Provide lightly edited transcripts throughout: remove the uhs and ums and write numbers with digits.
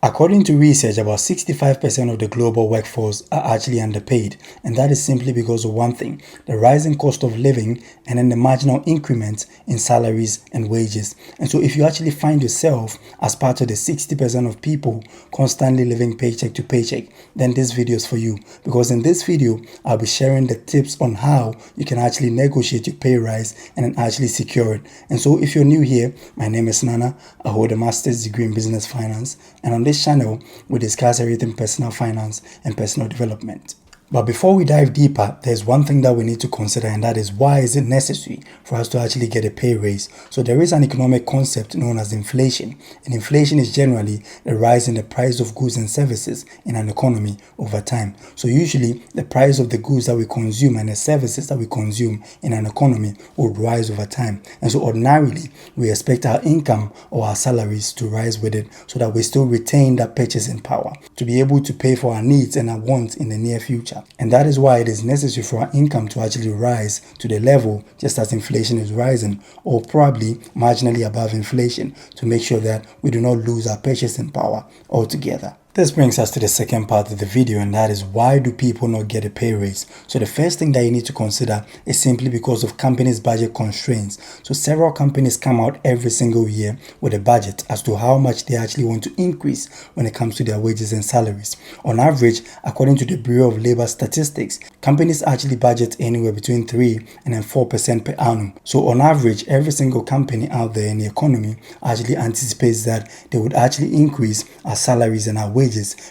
According to research, about 65% of the global workforce are actually underpaid, and that is simply because of one thing: the rising cost of living and then the marginal increments in salaries and wages. And so if you actually find yourself as part of the 60% of people constantly living paycheck to paycheck, then this video is for you, because in this video I'll be sharing the tips on how you can actually negotiate your pay rise and then actually secure it. And so if you're new here, my name is Nana. I hold a master's degree in business finance, and on this channel we discuss everything personal finance and personal development. But before we dive deeper, there's one thing that we need to consider, and that is, why is it necessary for us to actually get a pay raise? So there is an economic concept known as inflation, and inflation is generally the rise in the price of goods and services in an economy over time. So usually the price of the goods that we consume and the services that we consume in an economy will rise over time. And so ordinarily we expect our income or our salaries to rise with it, so that we still retain that purchasing power to be able to pay for our needs and our wants in the near future. And that is why it is necessary for our income to actually rise to the level just as inflation is rising, or probably marginally above inflation, to make sure that we do not lose our purchasing power altogether. This brings us to the second part of the video, and that is, why do people not get a pay raise? So the first thing that you need to consider is simply because of companies' budget constraints. So several companies come out every single year with a budget as to how much they actually want to increase when it comes to their wages and salaries. On average, according to the Bureau of Labor Statistics, companies actually budget anywhere between 3 and then 4% per annum. So on average, every single company out there in the economy actually anticipates that they would actually increase our salaries and our wages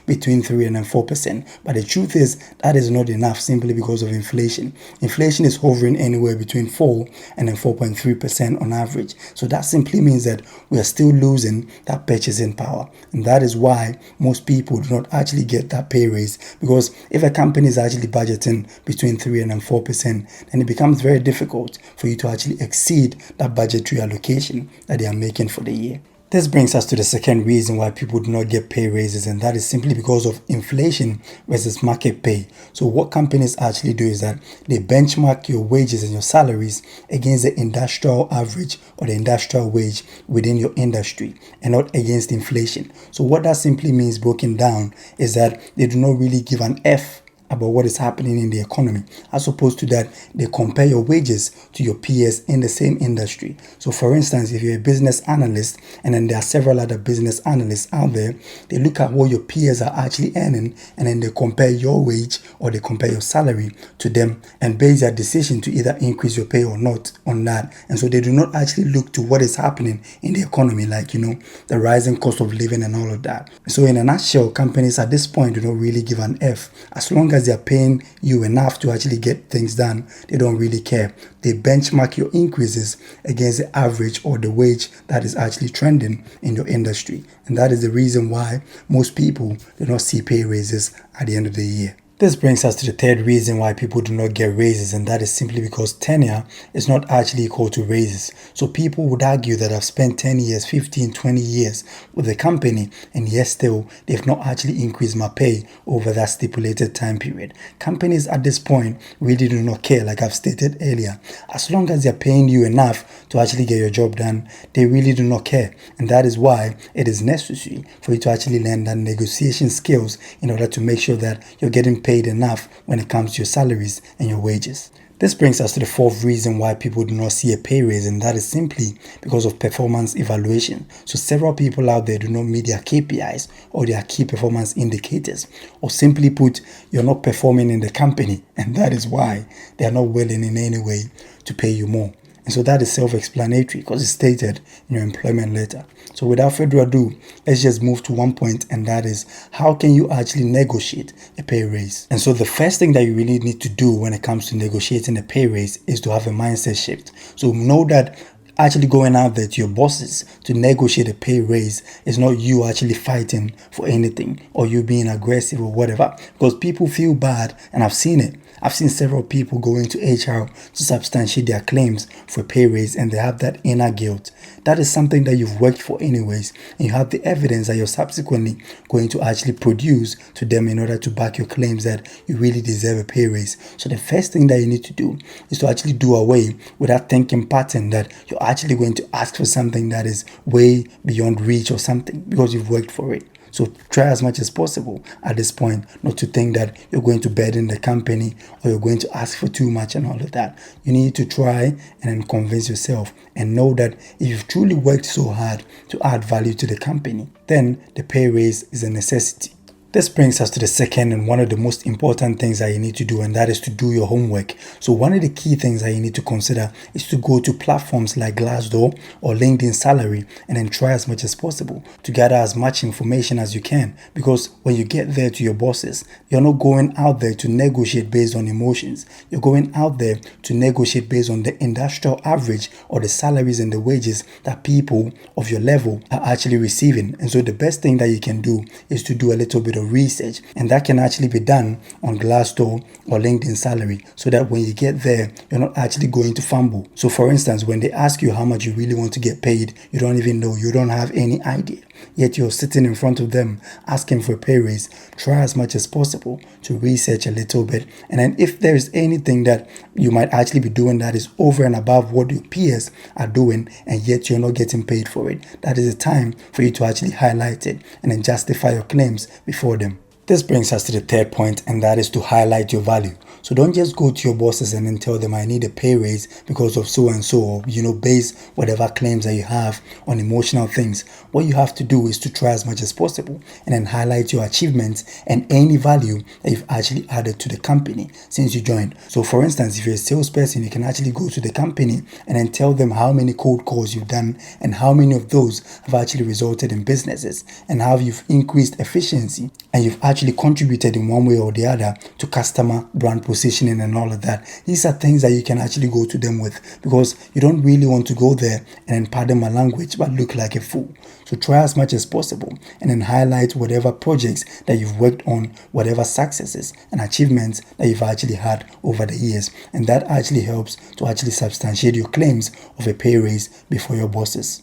between 3 and 4%. But the truth is that is not enough, simply because of inflation. Inflation is hovering anywhere between 4 and 4.3% on average. So that simply means that we are still losing that purchasing power. And that is why most people do not actually get that pay raise, because if a company is actually budgeting between 3 and 4%, then it becomes very difficult for you to actually exceed that budgetary allocation that they are making for the year. This brings us to the second reason why people do not get pay raises, and that is simply because of inflation versus market pay. So what companies actually do is that they benchmark your wages and your salaries against the industrial average or the industrial wage within your industry, and not against inflation. So what that simply means, broken down, is that they do not really give an F about what is happening in the economy. As opposed to that, they compare your wages to your peers in the same industry. So for instance, if you're a business analyst and then there are several other business analysts out there, they look at what your peers are actually earning, and then they compare your wage or they compare your salary to them and base their decision to either increase your pay or not on that. And so they do not actually look to what is happening in the economy, like, the rising cost of living and all of that. So in a nutshell, companies at this point do not really give an F. As long as they are paying you enough to actually get things done, they don't really care. They benchmark your increases against the average or the wage that is actually trending in your industry. And that is the reason why most people do not see pay raises at the end of the year. This brings us to the third reason why people do not get raises, and that is simply because tenure is not actually equal to raises. So people would argue that I've spent 10 years, 15, 20 years with the company, and yet still they've not actually increased my pay over that stipulated time period. Companies at this point really do not care, like I've stated earlier. As long as they're paying you enough to actually get your job done, they really do not care. And that is why it is necessary for you to actually learn that negotiation skills in order to make sure that you're getting paid enough when it comes to your salaries and your wages. This brings us to the fourth reason why people do not see a pay raise, and that is simply because of performance evaluation. So several people out there do not meet their KPIs or their key performance indicators, or simply put, you're not performing in the company, and that is why they are not willing in any way to pay you more. And so that is self-explanatory because it's stated in your employment letter. So without further ado, let's just move to one point, and that is, how can you actually negotiate a pay raise? And so the first thing that you really need to do when it comes to negotiating a pay raise is to have a mindset shift. So know that actually going out there to your bosses to negotiate a pay raise is not you actually fighting for anything or you being aggressive or whatever, because people feel bad, and I've seen it. I've seen several people go into HR to substantiate their claims for pay raise, and they have that inner guilt. That is something that you've worked for anyways, and you have the evidence that you're subsequently going to actually produce to them in order to back your claims that you really deserve a pay raise. So the first thing that you need to do is to actually do away with that thinking pattern that you're actually going to ask for something that is way beyond reach or something because you've worked for it. So try as much as possible at this point not to think that you're going to burden the company or you're going to ask for too much and all of that. You need to try and then convince yourself and know that if you've truly worked so hard to add value to the company, then the pay raise is a necessity. This brings us to the second and one of the most important things that you need to do, and that is to do your homework. So one of the key things that you need to consider is to go to platforms like Glassdoor or LinkedIn Salary and then try as much as possible to gather as much information as you can, because when you get there to your bosses, you're not going out there to negotiate based on emotions. You're going out there to negotiate based on the industrial average or the salaries and the wages that people of your level are actually receiving. And so the best thing that you can do is to do a little bit of research, and that can actually be done on Glassdoor or LinkedIn Salary, so that when you get there, you're not actually going to fumble. So for instance, when they ask you how much you really want to get paid, you don't even know, you don't have any idea, yet you're sitting in front of them asking for a pay raise. Try as much as possible to research a little bit, and then if there is anything that you might actually be doing that is over and above what your peers are doing and yet you're not getting paid for it, that is the time for you to actually highlight it and then justify your claims before them. This brings us to the third point, and that is to highlight your value. So don't just go to your bosses and then tell them I need a pay raise because of so and so, or base whatever claims that you have on emotional things. What you have to do is to try as much as possible and then highlight your achievements and any value that you've actually added to the company since you joined. So for instance, if you're a salesperson, you can actually go to the company and then tell them how many cold calls you've done and how many of those have actually resulted in businesses, and how you've increased efficiency and you've actually contributed in one way or the other to customer brand positioning and all of that. These are things that you can actually go to them with, because you don't really want to go there and then, pardon my language, but look like a fool. So try as much as possible and then highlight whatever projects that you've worked on, whatever successes and achievements that you've actually had over the years, and that actually helps to actually substantiate your claims of a pay raise before your bosses.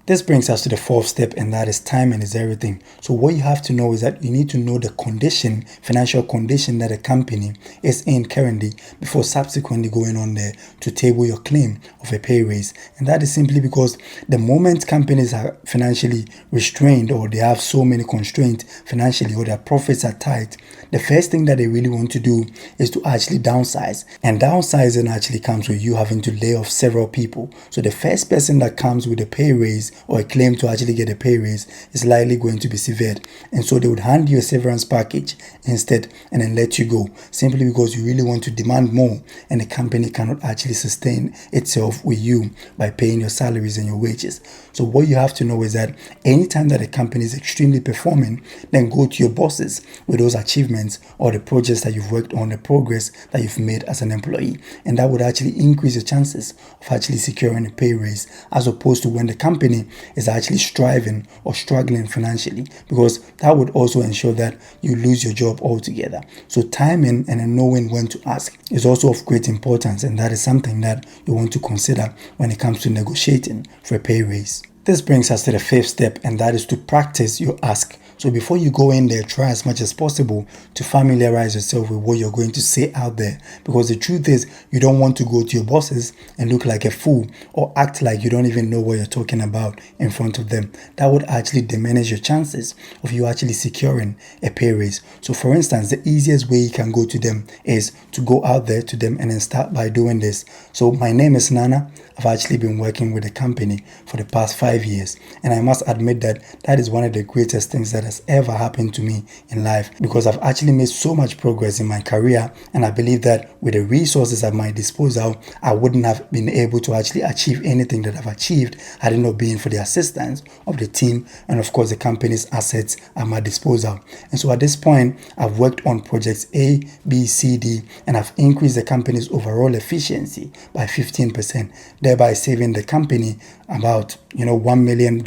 This brings us to the fourth step, and that is timing is everything. So what you have to know is that you need to know the condition, financial condition that a company is in currently before subsequently going on there to table your claim of a pay raise. And that is simply because the moment companies are financially restrained, or they have so many constraints financially, or their profits are tight, the first thing that they really want to do is to actually downsize. And downsizing actually comes with you having to lay off several people. So the first person that comes with a pay raise or a claim to actually get a pay raise is likely going to be severed, and so they would hand you a severance package instead and then let you go, simply because you really want to demand more and the company cannot actually sustain itself with you by paying your salaries and your wages. So what you have to know is that anytime that a company is extremely performing, then go to your bosses with those achievements or the projects that you've worked on, the progress that you've made as an employee, and that would actually increase your chances of actually securing a pay raise, as opposed to when the company is actually striving or struggling financially, because that would also ensure that you lose your job altogether. So timing and then knowing when to ask is also of great importance, and that is something that you want to consider when it comes to negotiating for a pay raise. This brings us to the fifth step, and that is to practice your ask. So before you go in there, try as much as possible to familiarize yourself with what you're going to say out there, because the truth is you don't want to go to your bosses and look like a fool or act like you don't even know what you're talking about in front of them. That would actually diminish your chances of you actually securing a pay raise. So for instance, the easiest way you can go to them is to go out there to them and then start by doing this. So my name is Nana. I've actually been working with the company for the past 5 years, and I must admit that that is one of the greatest things that has ever happened to me in life, because I've actually made so much progress in my career, and I believe that with the resources at my disposal, I wouldn't have been able to actually achieve anything that I've achieved had it not been for the assistance of the team and of course the company's assets at my disposal. And so at this point, I've worked on projects A, B, C, D, and I've increased the company's overall efficiency by 15%, thereby saving the company about $1 million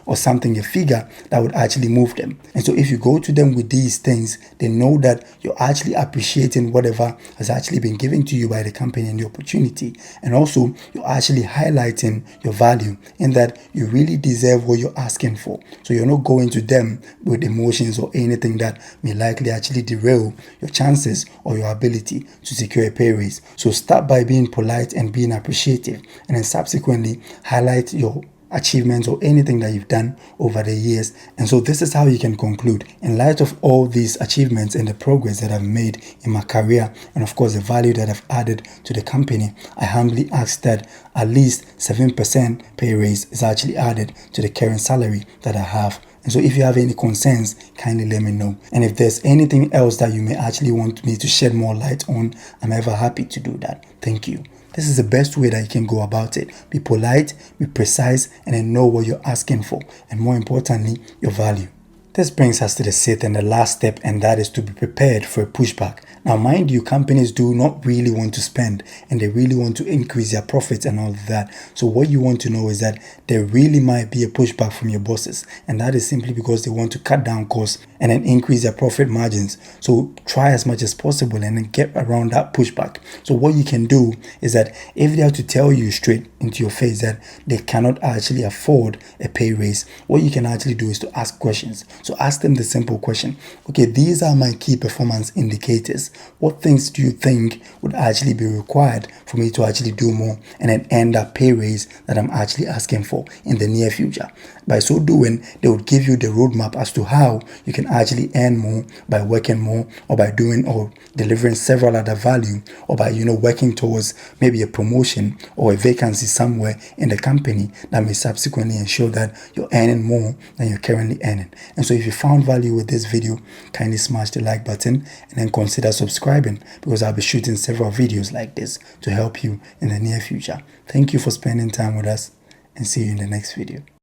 or something, a figure that would actually move them. And so if you go to them with these things, they know that you're actually appreciating whatever has actually been given to you by the company and the opportunity, and also you're actually highlighting your value in that you really deserve what you're asking for. So you're not going to them with emotions or anything that may likely actually derail your chances or your ability to secure a pay raise. So start by being polite and being appreciative, and then subsequently highlight your achievements or anything that you've done over the years. And so this is how you can conclude: in light of all these achievements and the progress that I've made in my career, and of course the value that I've added to the company, I humbly ask that at least 7% pay raise is actually added to the current salary that I have. And so if you have any concerns, kindly let me know. And if there's anything else that you may actually want me to shed more light on, I'm ever happy to do that. Thank you. This is the best way that you can go about it. Be polite, be precise, and then know what you're asking for. And more importantly, your value. This brings us to the sixth and the last step, and that is to be prepared for a pushback. Now, mind you, companies do not really want to spend, and they really want to increase their profits and all of that. So what you want to know is that there really might be a pushback from your bosses, and that is simply because they want to cut down costs and then increase their profit margins. So try as much as possible and then get around that pushback. So what you can do is that if they have to tell you straight into your face that they cannot actually afford a pay raise, what you can actually do is to ask questions. So ask them the simple question: okay, these are my key performance indicators. What things do you think would actually be required for me to actually do more and then earn that pay raise that I'm actually asking for in the near future? By so doing, they would give you the roadmap as to how you can actually earn more by working more, or by doing or delivering several other value, or by working towards maybe a promotion or a vacancy somewhere in the company that may subsequently ensure that you're earning more than you're currently earning. And so if you found value with this video, kindly smash the like button and then consider subscribing, because I'll be shooting several videos like this to help you in the near future. Thank you for spending time with us, and see you in the next video.